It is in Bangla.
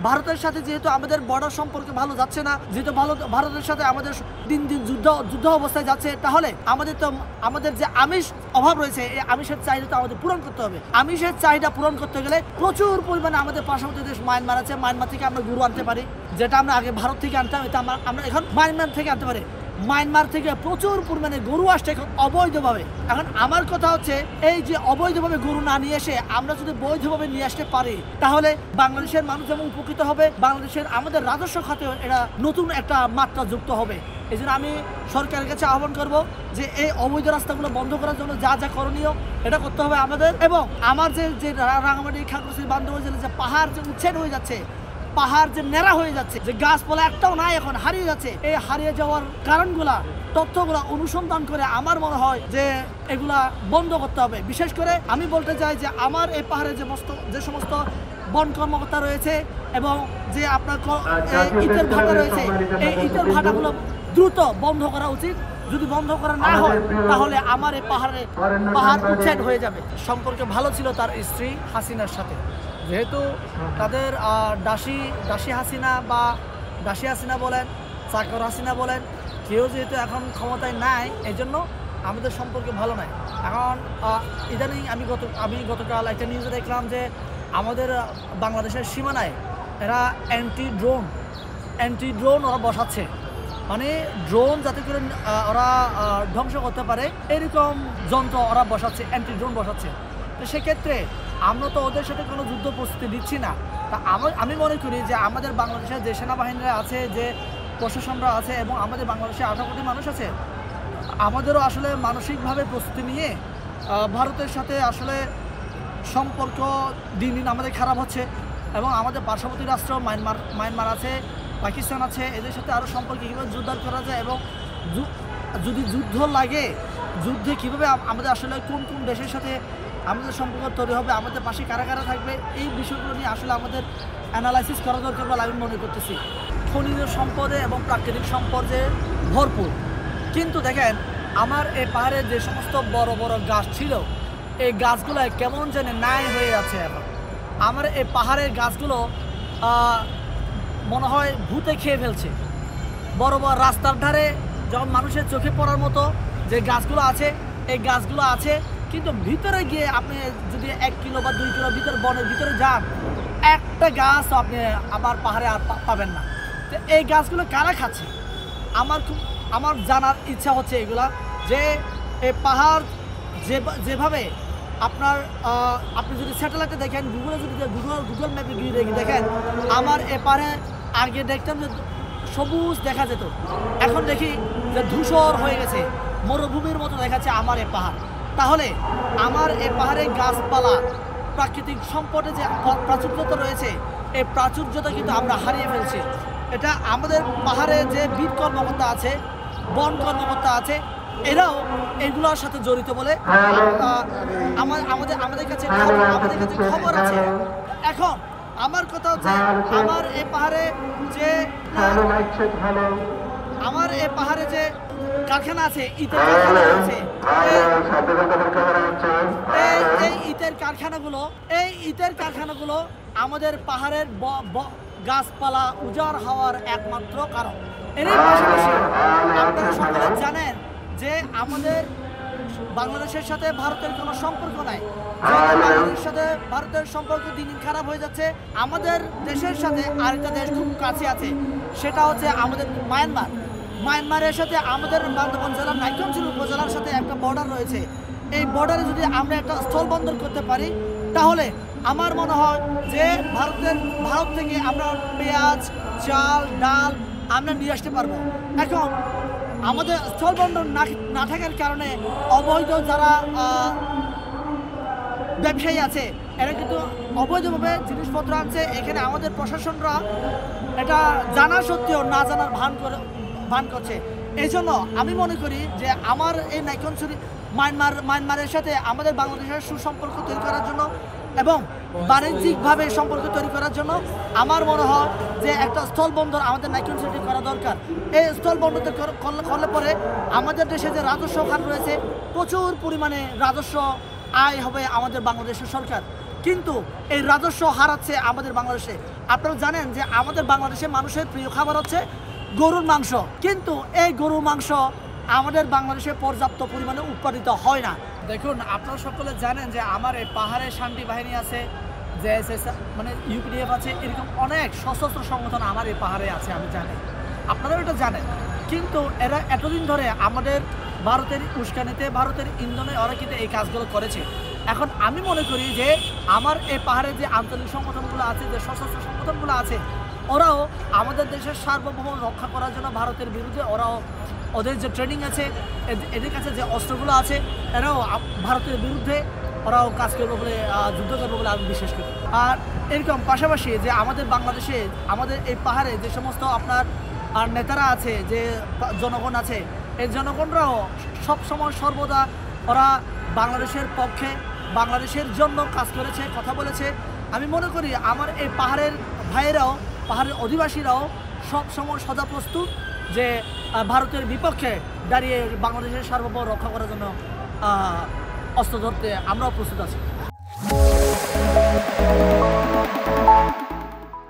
ভারতের সাথে যেহেতু আমাদের বর্ডার সম্পর্ক ভালো যাচ্ছে না, যেহেতু ভারতের সাথে আমাদের দিন দিন যুদ্ধ অবস্থায় যাচ্ছে, তাহলে আমাদের যে আমিষ অভাব রয়েছে, এই আমিষের চাহিদা তো আমাদের পূরণ করতে হবে। আমিষের চাহিদা পূরণ করতে গেলে প্রচুর পরিমাণে আমাদের পার্শ্ববর্তী দেশ মায়ানমার আছে, মায়ানমার থেকে আমরা গরু আনতে পারি, যেটা আমরা আগে ভারত থেকে আনতাম, এটা আমরা এখন মায়ানমার থেকে আনতে পারি। মায়ানমার থেকে প্রচুর পরিমাণে গরু আসছে এখন অবৈধভাবে। এখন আমার কথা হচ্ছে, এই যে অবৈধভাবে গরু না নিয়ে এসে আমরা যদি বৈধভাবে নিয়ে আসতে পারি, তাহলে বাংলাদেশের মানুষ যেমন উপকৃত হবে, বাংলাদেশের আমাদের রাজস্ব খাতেও এটা নতুন একটা মাত্রা যুক্ত হবে। এই জন্য আমি সরকারের কাছে আহ্বান করব যে এই অবৈধ রাস্তাগুলো বন্ধ করার জন্য যা যা করণীয় এটা করতে হবে আমাদের। এবং আমার যে রাঙামাটি খাগড়াছড়ি বান্দরবান জেলার যে পাহাড় যে উচ্ছেদ হয়ে যাচ্ছে, পাহাড় যে নেড়া হয়ে যাচ্ছে, যে গাছপালা একটাও নাই, এখন হারিয়ে যাচ্ছে, এই হারিয়ে যাওয়ার কারণগুলা তথ্যগুলা অনুসন্ধান করে আমার মনে হয় যে এগুলা বন্ধ করতে হবে। বিশেষ করে আমি বলতে চাই যে আমার এই পাহাড়ে যে সমস্ত বন কর্মকর্তা রয়েছে এবং যে আপনার ইটের ভাটা রয়েছে, এই ইটের ভাটাগুলো দ্রুত বন্ধ করা উচিত। যদি বন্ধ করা না হয় তাহলে আমার এই পাহাড় উচ্ছেদ হয়ে যাবে। সম্পর্কে ভালো ছিল তার স্ত্রী হাসিনার সাথে, যেহেতু তাদের দাসী হাসিনা বলেন, চাকর হাসিনা বলেন, কেউ যেহেতু এখন ক্ষমতায় নাই, এই জন্য আমাদের সম্পর্কে ভালো নাই। এখন ইদানিং আমি গতকাল একটা নিউজে দেখলাম যে আমাদের বাংলাদেশের সীমানায় এরা অ্যান্টি ড্রোন ওরা বসাচ্ছে, মানে ড্রোন যাতে করে ওরা ধ্বংস করতে পারে এরকম যন্ত্র ওরা বসাচ্ছে, অ্যান্টি ড্রোন বসাচ্ছে। তো সেক্ষেত্রে আমরা তো ওদের সাথে কোনো যুদ্ধ প্রস্তুতি দিচ্ছি না। তা আমি মনে করি যে আমাদের বাংলাদেশের যে সেনাবাহিনীরা আছে, যে প্রশাসনরা আছে এবং আমাদের বাংলাদেশে 18 কোটি মানুষ আছে, আমাদেরও আসলে মানসিকভাবে প্রস্তুতি নিয়ে ভারতের সাথে আসলে সম্পর্ক দিন দিন আমাদের খারাপ হচ্ছে এবং আমাদের পার্শ্ববর্তী রাষ্ট্র মায়ানমার আছে, পাকিস্তান আছে, এদের সাথে আরও সম্পর্কে কীভাবে জোরদার করা যায় এবং যদি যুদ্ধ লাগে, যুদ্ধে কীভাবে আমাদের আসলে কোন কোন দেশের সাথে আমাদের সম্পর্ক তৈরি হবে, আমাদের পাশে কারা কারা থাকবে, এই বিষয়গুলো নিয়ে আসলে আমাদের অ্যানালাইসিস করা দরকার বলে আমি মনে করতেছি। খনিজ সম্পদে এবং প্রাকৃতিক সম্পদে ভরপুর, কিন্তু দেখেন আমার এই পাহাড়ে যে সমস্ত বড় বড় গাছ ছিল, এই গাছগুলো কেমন জানে নাই হয়ে আছে। এখন আমার এই পাহাড়ের গাছগুলো মনে হয় ভূতে খেয়ে ফেলছে। বড় বড় রাস্তার ধারে যখন মানুষের চোখে পড়ার মতো যে গাছগুলো আছে, এই গাছগুলো আছে, কিন্তু ভিতরে গিয়ে আপনি যদি 1 কিলো বা 2 কিলো বনের ভিতরে যান, একটা গাছ আপনি আমার পাহাড়ে আর পাবেন না। তো এই গাছগুলো কারা খাচ্ছে? আমার জানার ইচ্ছা হচ্ছে এগুলা, যে এই পাহাড় যেভাবে আপনি যদি স্যাটেলাইটে দেখেন, গুগল ম্যাপে গিয়ে দেখেন, আমার এপারে আগে দেখতাম যে সবুজ দেখা যেত, এখন দেখি যে ধূসর হয়ে গেছে, মরুভূমির মতো দেখাচ্ছে আমার এই পাহাড়। তাহলে আমার এই পাহাড়ের গাছপালা, প্রাকৃতিক সম্পদে যে প্রাচুর্যতা রয়েছে, এই প্রাচুর্যতা কিন্তু আমরা হারিয়ে ফেলছি। এটা আমাদের পাহাড়ে যে বিট কর্মকর্তা আছে, বন কর্মকর্তা আছে, এরাও এগুলোর সাথে জড়িত বলে আমাদের কাছে খবর আছে। এখন আমার কথা হচ্ছে, আমার এই পাহাড়ে যে কারখানা আছে, ইটের কারখানা আছে, এই ইটের কারখানাগুলো আমাদের পাহাড়ের গাছপালা উজাড় হওয়ার একমাত্র কারণ। এর পাশাপাশি আপনারা সকলে জানেন যে আমাদের বাংলাদেশের সাথে ভারতের কোনো সম্পর্ক নাই। বাংলাদেশের সাথে ভারতের সম্পর্ক দিন দিন খারাপ হয়ে যাচ্ছে। আমাদের দেশের সাথে আরেকটা দেশ খুব কাছে আছে, সেটা হচ্ছে আমাদের মায়ানমারের সাথে আমাদের বান্দরবান জেলার নাইক্ষ্যংছড়ি উপজেলার সাথে একটা বর্ডার রয়েছে। এই বর্ডারে যদি আমরা একটা স্থলবন্দর করতে পারি, তাহলে আমার মনে হয় যে ভারত থেকে আমরা পেঁয়াজ, চাল, ডাল আমরা নিয়ে আসতে পারবো। এখন আমাদের স্থলবন্দর না থাকার কারণে অবৈধ যারা ব্যবসায়ী আছে, এরা কিন্তু অবৈধভাবে জিনিসপত্র আনছে। এখানে আমাদের প্রশাসনরা এটা জানা সত্ত্বেও না জানার ভান করছে। এই জন্য আমি মনে করি যে আমার এই নাইক্ষ্যংছড়ি মায়ানমারের সাথে আমাদের বাংলাদেশের সুসম্পর্ক তৈরি করার জন্য এবং বাণিজ্যিকভাবে সম্পর্ক তৈরি করার জন্য আমার মনে হয় যে একটা স্থলবন্দর আমাদের নাইক্ষ্যংছড়িতে করা দরকার। এই স্থলবন্দরতে করলে পরে আমাদের দেশে যে রাজস্ব খাত রয়েছে, প্রচুর পরিমাণে রাজস্ব আয় হবে আমাদের বাংলাদেশের সরকার। কিন্তু এই রাজস্ব হারাচ্ছে আমাদের বাংলাদেশে। আপনারা জানেন যে আমাদের বাংলাদেশের মানুষের প্রিয় খাবার হচ্ছে গরুর মাংস, কিন্তু এই গরুর মাংস আমাদের বাংলাদেশে পর্যাপ্ত পরিমাণে উৎপাদিত হয় না। দেখুন, আপনারা সকলে জানেন যে আমার এই পাহাড়ে শান্তি বাহিনী আছে, জেএসএস মানে ইউপিডিএফ আছে, এরকম অনেক সশস্ত্র সংগঠন আমার এই পাহাড়ে আছে, আমি জানি, আপনারাও এটা জানেন। কিন্তু এরা এতদিন ধরে আমাদের ভারতের উস্কানিতে, ভারতের ইন্ধনে ওরা কিন্তু এই কাজগুলো করেছে। এখন আমি মনে করি যে আমার এই পাহাড়ে যে আঞ্চলিক সংগঠনগুলো আছে, যে সশস্ত্র সংগঠনগুলো আছে, ওরাও আমাদের দেশের সার্বভৌম রক্ষা করার জন্য ভারতের বিরুদ্ধে ওরাও ওদের যে ট্রেনিং আছে, এদের কাছে যে অস্ত্রগুলো আছে, এরাও ভারতের বিরুদ্ধে ওরাও কাজ করবে বলে, যুদ্ধ করবে বলে আমি বিশ্বাস করি। আর এরকম পাশাপাশি যে আমাদের বাংলাদেশে, আমাদের এই পাহাড়ে যে সমস্ত আপনার নেতারা আছে, যে জনগণ আছে, এই জনগণরাও সবসময় সর্বদা ওরা বাংলাদেশের পক্ষে, বাংলাদেশের জন্য কাজ করেছে, কথা বলেছে। আমি মনে করি আমার এই পাহাড়ের ভাইয়েরাও, পাহাড়ের অধিবাসীরাও সবসময় সদা প্রস্তুত যে ভারতের বিপক্ষে দাঁড়িয়ে বাংলাদেশের সার্বভৌম রক্ষা করার জন্য অস্ত্র ধরতে আমরাও প্রস্তুত আছি।